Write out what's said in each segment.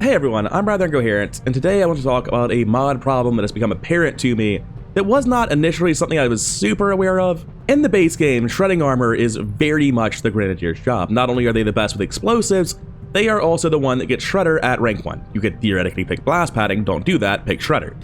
Hey everyone, I'm Rather Incoherent, and today I want to talk about a mod problem that has become apparent to me that was not initially something I was super aware of. In the base game, shredding armor is very much the Grenadier's job. Not only are they the best with explosives, they are also the one that gets Shredder at rank 1. You could theoretically pick Blast Padding, don't do that, pick Shredder.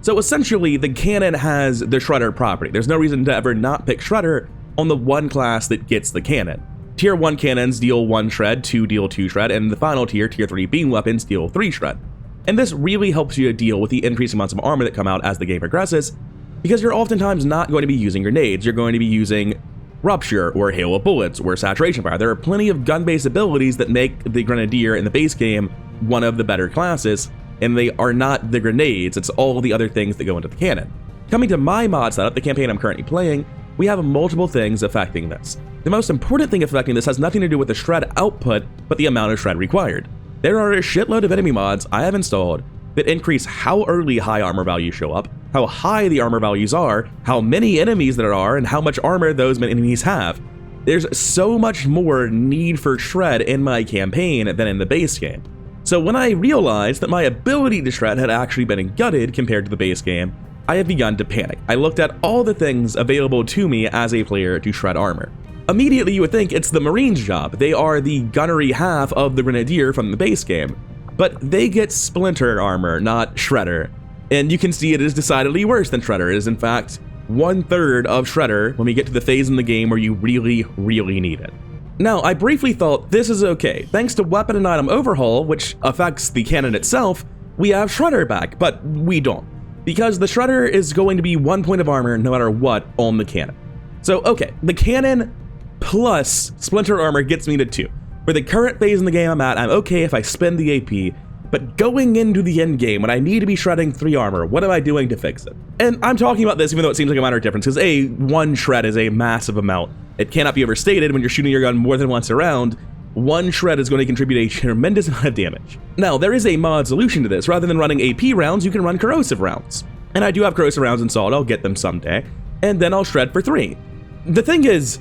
So essentially, the cannon has the Shredder property. There's no reason to ever not pick Shredder on the one class that gets the cannon. Tier 1 cannons deal 1 shred, 2 deal 2 shred, and the final tier, Tier 3 beam weapons, deal 3 shred. And this really helps you to deal with the increased amounts of armor that come out as the game progresses, because you're oftentimes not going to be using grenades, you're going to be using Rupture, or Hail of Bullets, or Saturation Fire. There are plenty of gun-based abilities that make the Grenadier in the base game one of the better classes, and they are not the grenades, it's all the other things that go into the cannon. Coming to my mod setup, the campaign I'm currently playing, we have multiple things affecting this. The most important thing affecting this has nothing to do with the shred output, but the amount of shred required. There are a shitload of enemy mods I have installed that increase how early high armor values show up, how high the armor values are, how many enemies there are, and how much armor those enemies have. There's so much more need for shred in my campaign than in the base game. So when I realized that my ability to shred had actually been gutted compared to the base game, I have begun to panic. I looked at all the things available to me as a player to shred armor. Immediately you would think it's the Marines' job. They are the gunnery half of the Grenadier from the base game. But they get Splinter armor, not Shredder. And you can see it is decidedly worse than Shredder. It is in fact 1/3 of Shredder when we get to the phase in the game where you really need it. Now, I briefly thought this is okay. Thanks to weapon and item overhaul, which affects the cannon itself, we have Shredder back, but we don't. Because the Shredder is going to be 1 point of armor no matter what on the cannon. So, okay, the cannon plus Splinter armor gets me to 2. For the current phase in the game I'm at, I'm okay if I spend the AP, but going into the end game when I need to be shredding 3 armor, what am I doing to fix it? And I'm talking about this even though it seems like a minor difference, because 1 shred is a massive amount. It cannot be overstated when you're shooting your gun more than once around. 1 shred is going to contribute a tremendous amount of damage. Now, there is a mod solution to this. Rather than running AP rounds, you can run corrosive rounds. And I do have corrosive rounds installed, I'll get them someday, and then I'll shred for 3. The thing is,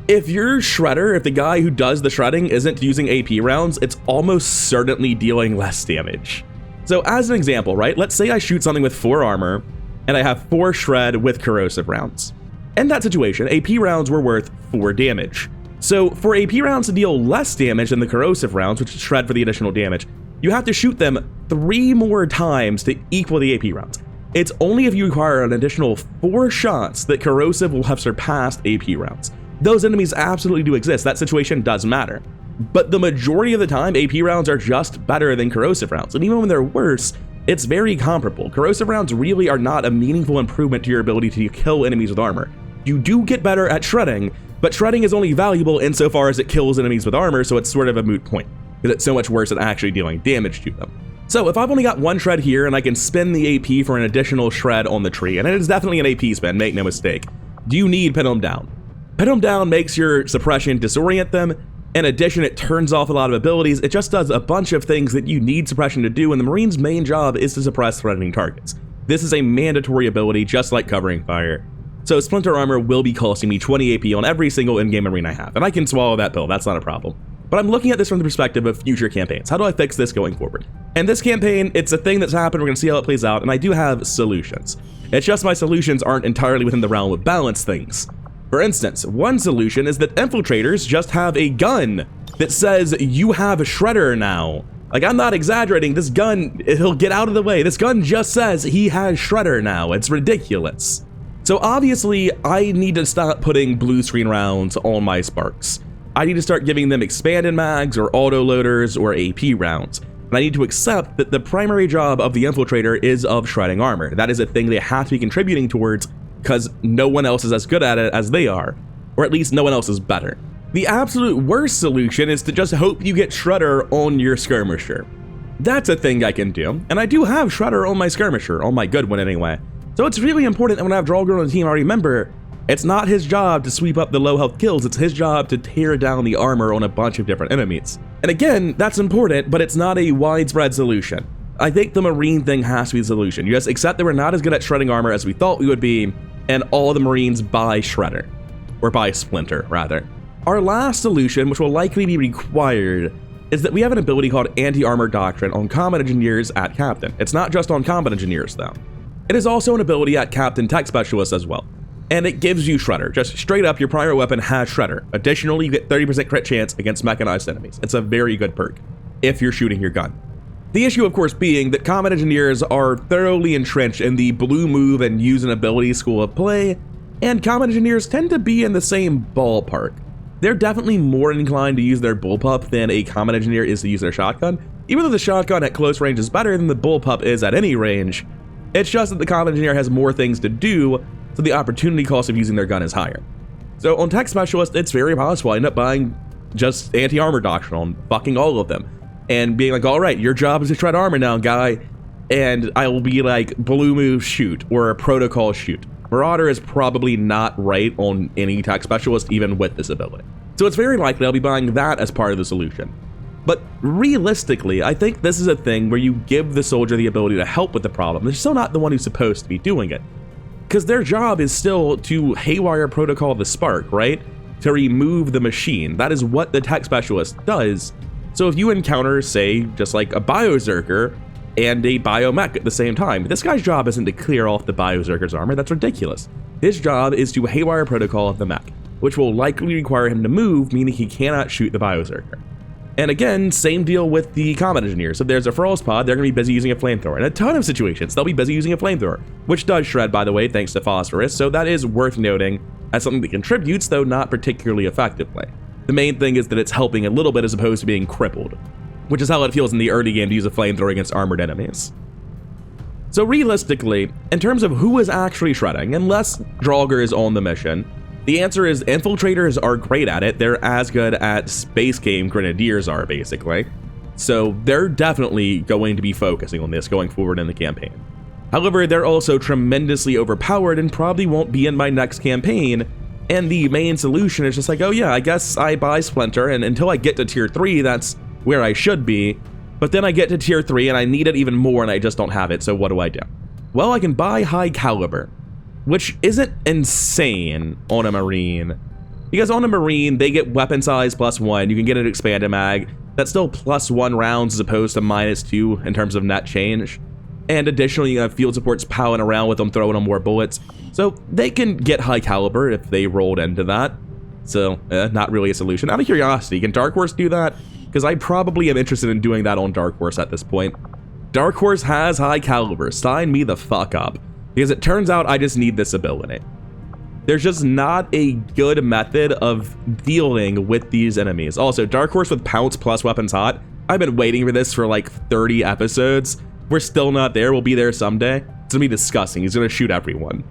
if your shredder, if the guy who does the shredding isn't using AP rounds, it's almost certainly dealing less damage. So as an example, right, let's say I shoot something with 4 armor, and I have 4 shred with corrosive rounds. In that situation, AP rounds were worth 4 damage. So for AP rounds to deal less damage than the corrosive rounds, which is shred for the additional damage, you have to shoot them 3 more times to equal the AP rounds. It's only if you require an additional 4 shots that corrosive will have surpassed AP rounds. Those enemies absolutely do exist, that situation does matter. But the majority of the time, AP rounds are just better than corrosive rounds, and even when they're worse, it's very comparable. Corrosive rounds really are not a meaningful improvement to your ability to kill enemies with armor. You do get better at shredding, but shredding is only valuable insofar as it kills enemies with armor, so it's sort of a moot point, because it's so much worse at actually dealing damage to them. So if I've only got 1 shred here and I can spend the AP for an additional shred on the tree, and it is definitely an AP spend, make no mistake, do you need Pin 'em Down? Pin 'em Down makes your suppression disorient them. In addition, it turns off a lot of abilities. It just does a bunch of things that you need suppression to do, and the Marines' main job is to suppress threatening targets. This is a mandatory ability, just like covering fire. So Splinter armor will be costing me 20 AP on every single in-game Marine I have, and I can swallow that pill, that's not a problem. But I'm looking at this from the perspective of future campaigns. How do I fix this going forward? And this campaign, it's a thing that's happened, we're gonna see how it plays out, and I do have solutions. It's just my solutions aren't entirely within the realm of balanced things. For instance, one solution is that infiltrators just have a gun that says you have a shredder now. Like, I'm not exaggerating, this gun, he'll get out of the way. This gun just says he has shredder now. It's ridiculous. So obviously, I need to stop putting blue screen rounds on my Sparks. I need to start giving them expanded mags or auto loaders or AP rounds. And I need to accept that the primary job of the infiltrator is of shredding armor. That is a thing they have to be contributing towards, because no one else is as good at it as they are, or at least no one else is better. The absolute worst solution is to just hope you get Shredder on your skirmisher. That's a thing I can do, and I do have Shredder on my skirmisher, on my good one anyway. So it's really important that when I have Draugr on the team, I remember it's not his job to sweep up the low health kills, it's his job to tear down the armor on a bunch of different enemies. And again, that's important, but it's not a widespread solution. I think the Marine thing has to be the solution. You just accept that we're not as good at shredding armor as we thought we would be, and all the Marines buy Shredder. Or buy Splinter, rather. Our last solution, which will likely be required, is that we have an ability called Anti-Armor Doctrine on Combat Engineers at Captain. It's not just on Combat Engineers, though. It is also an ability at Captain Tech Specialist as well. And it gives you Shredder. Just straight up, your primary weapon has Shredder. Additionally, you get 30% crit chance against mechanized enemies. It's a very good perk if you're shooting your gun. The issue, of course, being that Combat Engineers are thoroughly entrenched in the blue move and use an ability school of play, and Combat Engineers tend to be in the same ballpark. They're definitely more inclined to use their bullpup than a Combat Engineer is to use their shotgun. Even though the shotgun at close range is better than the bullpup is at any range, it's just that the Combat Engineer has more things to do, so the opportunity cost of using their gun is higher. So on Tech Specialist, it's very possible I end up buying just Anti-Armor Doctrine on fucking all of them, and being like, all right, your job is to shred armor now, guy, and I will be like, blue move shoot, or a protocol shoot. Marauder is probably not right on any Tech Specialist, even with this ability. So it's very likely I'll be buying that as part of the solution. But realistically, I think this is a thing where you give the soldier the ability to help with the problem. They're still not the one who's supposed to be doing it, because their job is still to haywire protocol the spark, right? To remove the machine. That is what the Tech Specialist does. So if you encounter, say, just like a Biozerker and a Biomech at the same time, this guy's job isn't to clear off the Biozerker's armor. That's ridiculous. His job is to haywire protocol of the mech, which will likely require him to move, meaning he cannot shoot the Biozerker. And again, same deal with the Combat Engineers. If there's a Frost pod, they're going to be busy using a flamethrower. In a ton of situations, they'll be busy using a flamethrower, which does shred, by the way, thanks to Phosphorus, so that is worth noting as something that contributes, though not particularly effectively. The main thing is that it's helping a little bit as opposed to being crippled, which is how it feels in the early game to use a flamethrower against armored enemies. So realistically, in terms of who is actually shredding, unless Draugr is on the mission, the answer is infiltrators are great at it. They're as good at space game grenadiers are, basically. So they're definitely going to be focusing on this going forward in the campaign. However, they're also tremendously overpowered and probably won't be in my next campaign. And the main solution is just like, oh yeah, I guess I buy Splinter, and until I get to tier 3, that's where I should be. But then I get to tier 3 and I need it even more and I just don't have it, so what do I do? Well, I can buy High Caliber, which isn't insane on a Marine. Because on a Marine, they get weapon size +1, you can get an expanded mag, that's still +1 rounds as opposed to -2 in terms of net change. And additionally, you have field supports palling around with them, throwing on more bullets. So they can get High Caliber if they rolled into that. So, not really a solution. Out of curiosity, can Dark Horse do that? Because I probably am interested in doing that on Dark Horse at this point. Dark Horse has High Caliber. Sign me the fuck up. Because it turns out I just need this ability. There's just not a good method of dealing with these enemies. Also, Dark Horse with Pounce plus Weapons Hot. I've been waiting for this for like 30 episodes. We're still not there. We'll be there someday. It's gonna be disgusting. He's gonna shoot everyone.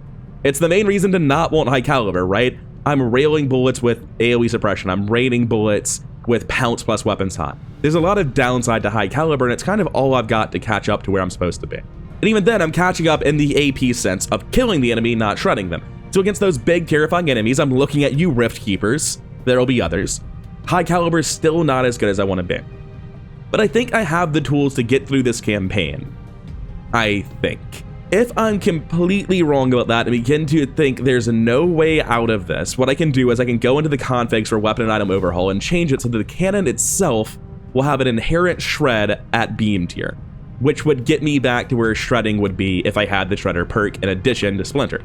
It's the main reason to not want High Caliber, right? I'm railing bullets with AoE suppression. I'm raining bullets with Pounce plus Weapons Hot. There's a lot of downside to High Caliber, and it's kind of all I've got to catch up to where I'm supposed to be. And even then, I'm catching up in the AP sense of killing the enemy, not shredding them. So against those big, terrifying enemies, I'm looking at you, Rift Keepers. There'll be others. High Caliber is still not as good as I want to be. But I think I have the tools to get through this campaign. I think. If I'm completely wrong about that and begin to think there's no way out of this, what I can do is I can go into the configs for weapon and item overhaul and change it so that the cannon itself will have an inherent shred at beam tier, which would get me back to where shredding would be if I had the shredder perk in addition to Splinter.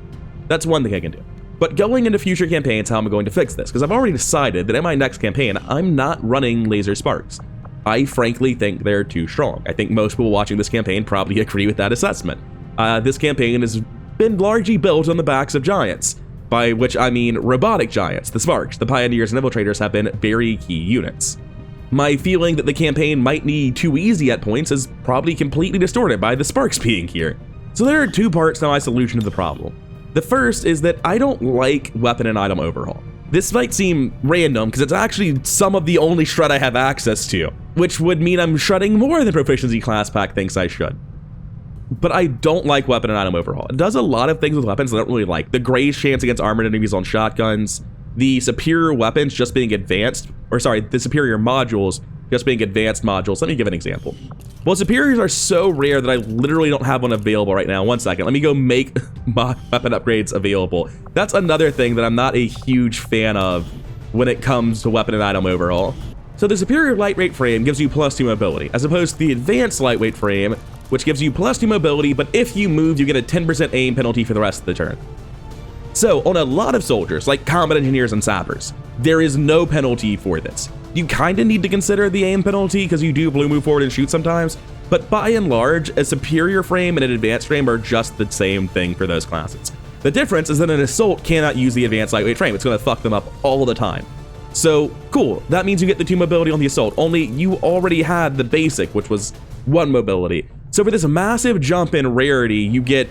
That's one thing I can do. But going into future campaigns, how am I going to fix this? Because I've already decided that in my next campaign, I'm not running laser sparks. I frankly think they're too strong. I think most people watching this campaign probably agree with that assessment. This campaign has been largely built on the backs of giants, by which I mean robotic giants. The Sparks, the Pioneers, and Infiltrators have been very key units. My feeling that the campaign might be too easy at points is probably completely distorted by the Sparks being here. So there are two parts to my solution to the problem. The first is that I don't like weapon and item overhaul. This might seem random because it's actually some of the only shred I have access to, which would mean I'm shredding more than Proficiency Class Pack thinks I should. But I don't like weapon and item overhaul. It does a lot of things with weapons I don't really like. The graze chance against armored enemies on shotguns, the superior weapons just being advanced, or sorry, the superior modules just being advanced modules. Let me give an example. Well, superiors are so rare that I literally don't have one available right now. One second, let me go make my weapon upgrades available. That's another thing that I'm not a huge fan of when it comes to weapon and item overhaul. So the superior lightweight frame gives you +2 mobility, as opposed to the advanced lightweight frame, which gives you +2 mobility, but if you move, you get a 10% aim penalty for the rest of the turn. So on a lot of soldiers, like combat engineers and sappers, there is no penalty for this. You kind of need to consider the aim penalty because you do blue move forward and shoot sometimes, but by and large, a superior frame and an advanced frame are just the same thing for those classes. The difference is that an assault cannot use the advanced lightweight frame. It's going to fuck them up all the time. So cool, that means you get the 2 mobility on the assault, only you already had the basic, which was 1 mobility. So for this massive jump in rarity, you get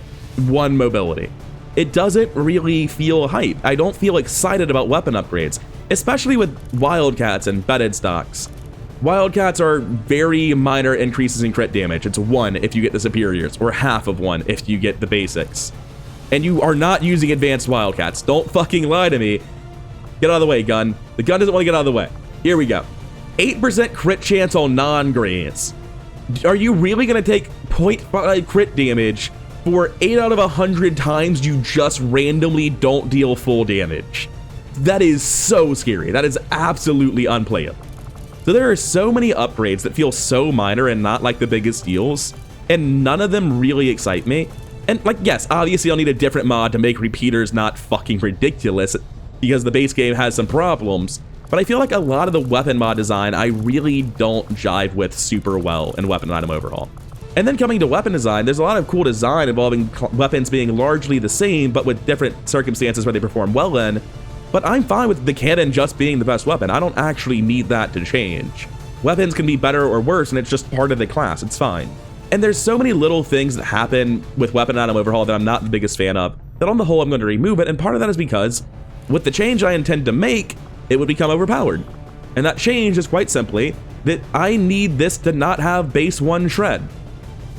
1 mobility. It doesn't really feel hype. I don't feel excited about weapon upgrades, especially with Wildcats and bedded stocks. Wildcats are very minor increases in crit damage. It's 1 if you get the superiors, or half of 1 if you get the basics. And you are not using advanced Wildcats. Don't fucking lie to me. Get out of the way, gun. The gun doesn't want to get out of the way. Here we go. 8% crit chance on non-grades. Are you really going to take 0.5 crit damage for 8 out of 100 times you just randomly don't deal full damage? That is so scary. That is absolutely unplayable. So there are so many upgrades that feel so minor and not like the biggest deals, and none of them really excite me. And like, yes, obviously I'll need a different mod to make repeaters not fucking ridiculous, because the base game has some problems, but I feel like a lot of the weapon mod design I really don't jive with super well in Weapon and Item Overhaul. And then coming to weapon design, there's a lot of cool design involving weapons being largely the same, but with different circumstances where they perform well in, but I'm fine with the cannon just being the best weapon. I don't actually need that to change. Weapons can be better or worse, and it's just part of the class, it's fine. And there's so many little things that happen with Weapon and Item Overhaul that I'm not the biggest fan of, that on the whole I'm going to remove it, and part of that is because with the change I intend to make, it would become overpowered. And that change is quite simply that I need this to not have base 1 shred.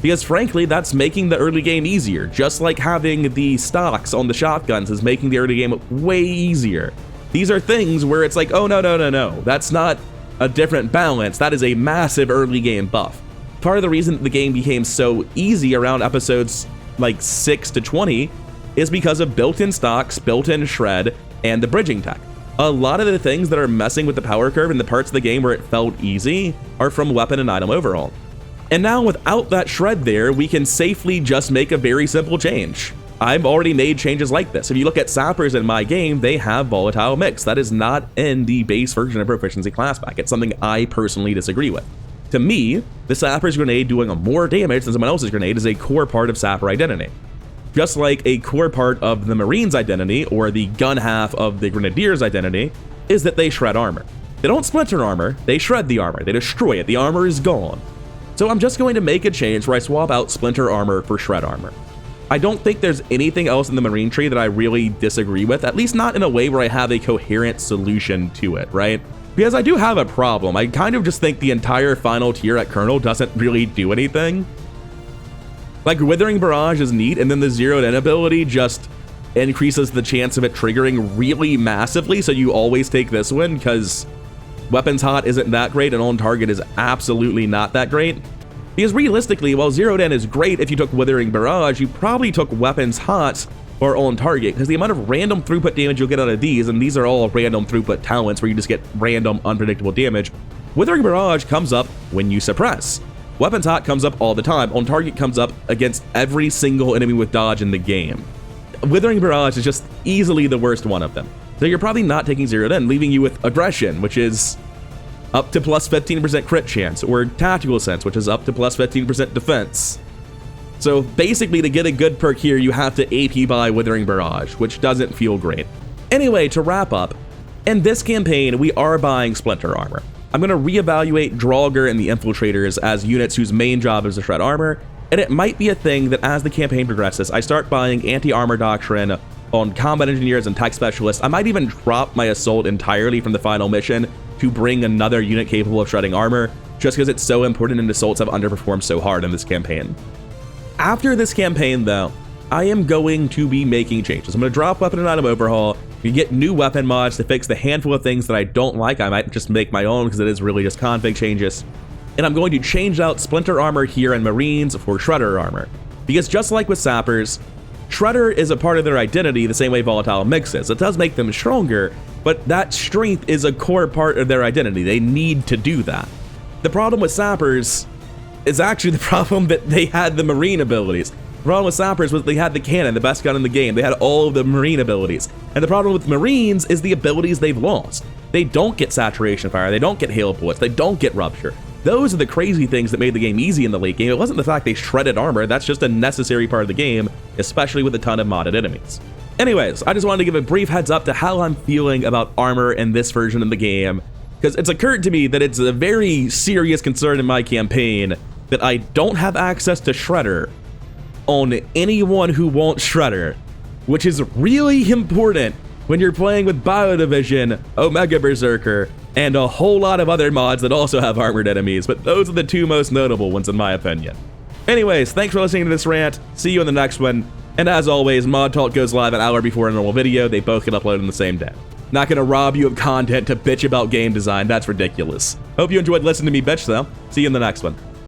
Because frankly, that's making the early game easier, just like having the stocks on the shotguns is making the early game way easier. These are things where it's like, oh no, that's not a different balance, that is a massive early game buff. Part of the reason the game became so easy around episodes like 6 to 20 is because of built-in stocks, built-in shred, and the bridging tech. A lot of the things that are messing with the power curve in the parts of the game where it felt easy are from Weapon and Item Overhaul. And now without that shred there, we can safely just make a very simple change. I've already made changes like this. If you look at sappers in my game, they have volatile mix. That is not in the base version of Proficiency class pack. It's something I personally disagree with. To me, the sapper's grenade doing more damage than someone else's grenade is a core part of sapper identity. Just like a core part of the Marine's identity, or the gun half of the Grenadier's identity, is that they shred armor. They don't splinter armor, they shred the armor, they destroy it, the armor is gone. So I'm just going to make a change where I swap out splinter armor for shred armor. I don't think there's anything else in the Marine tree that I really disagree with, at least not in a way where I have a coherent solution to it, right? Because I do have a problem. I kind of just think the entire final tier at Colonel doesn't really do anything. Like, Withering Barrage is neat, and then the zeroed in ability just increases the chance of it triggering really massively, so you always take this one, because Weapons Hot isn't that great, and On Target is absolutely not that great. Because realistically, while zeroed in is great if you took Withering Barrage, you probably took Weapons Hot or On Target, because the amount of random throughput damage you'll get out of these, and these are all random throughput talents where you just get random unpredictable damage, Withering Barrage comes up when you suppress. Weapons Hot comes up all the time. On Target comes up against every single enemy with dodge in the game. Withering Barrage is just easily the worst one of them. So you're probably not taking zeroed in, leaving you with Aggression, which is up to plus 15% crit chance, or Tactical Sense, which is up to plus 15% defense. So basically, to get a good perk here, you have to AP buy Withering Barrage, which doesn't feel great. Anyway, to wrap up, in this campaign, we are buying Splinter Armor. I'm going to reevaluate Draugr and the Infiltrators as units whose main job is to shred armor, and it might be a thing that as the campaign progresses, I start buying Anti-Armor Doctrine on Combat Engineers and Tech Specialists. I might even drop my Assault entirely from the final mission to bring another unit capable of shredding armor, just because it's so important and Assaults have underperformed so hard in this campaign. After this campaign, though, I am going to be making changes. I'm going to drop Weapon and Item Overhaul. You get new weapon mods to fix the handful of things that I don't like. I might just make my own because it is really just config changes. And I'm going to change out Splinter Armor here and Marines for Shredder Armor. Because just like with Sappers, Shredder is a part of their identity the same way Volatile Mix is. It does make them stronger, but that strength is a core part of their identity. They need to do that. The problem with Sappers is actually the problem that they had the Marine abilities. The problem with Sappers was they had the cannon, the best gun in the game. They had all of the Marine abilities. And the problem with Marines is the abilities they've lost. They don't get Saturation Fire, they don't get Hail Bullets, they don't get Rupture. Those are the crazy things that made the game easy in the late game. It wasn't the fact they shredded armor, that's just a necessary part of the game, especially with a ton of modded enemies. Anyways, I just wanted to give a brief heads up to how I'm feeling about armor in this version of the game, because it's occurred to me that it's a very serious concern in my campaign that I don't have access to Shredder on anyone who wants Shredder, which is really important when you're playing with Biodivision, Omega Berserker, and a whole lot of other mods that also have armored enemies, but those are the two most notable ones in my opinion. Anyways, thanks for listening to this rant, see you in the next one, and as always, Mod Talk goes live an hour before a normal video, they both get uploaded in the same day. Not gonna rob you of content to bitch about game design, that's ridiculous. Hope you enjoyed listening to me bitch though, see you in the next one.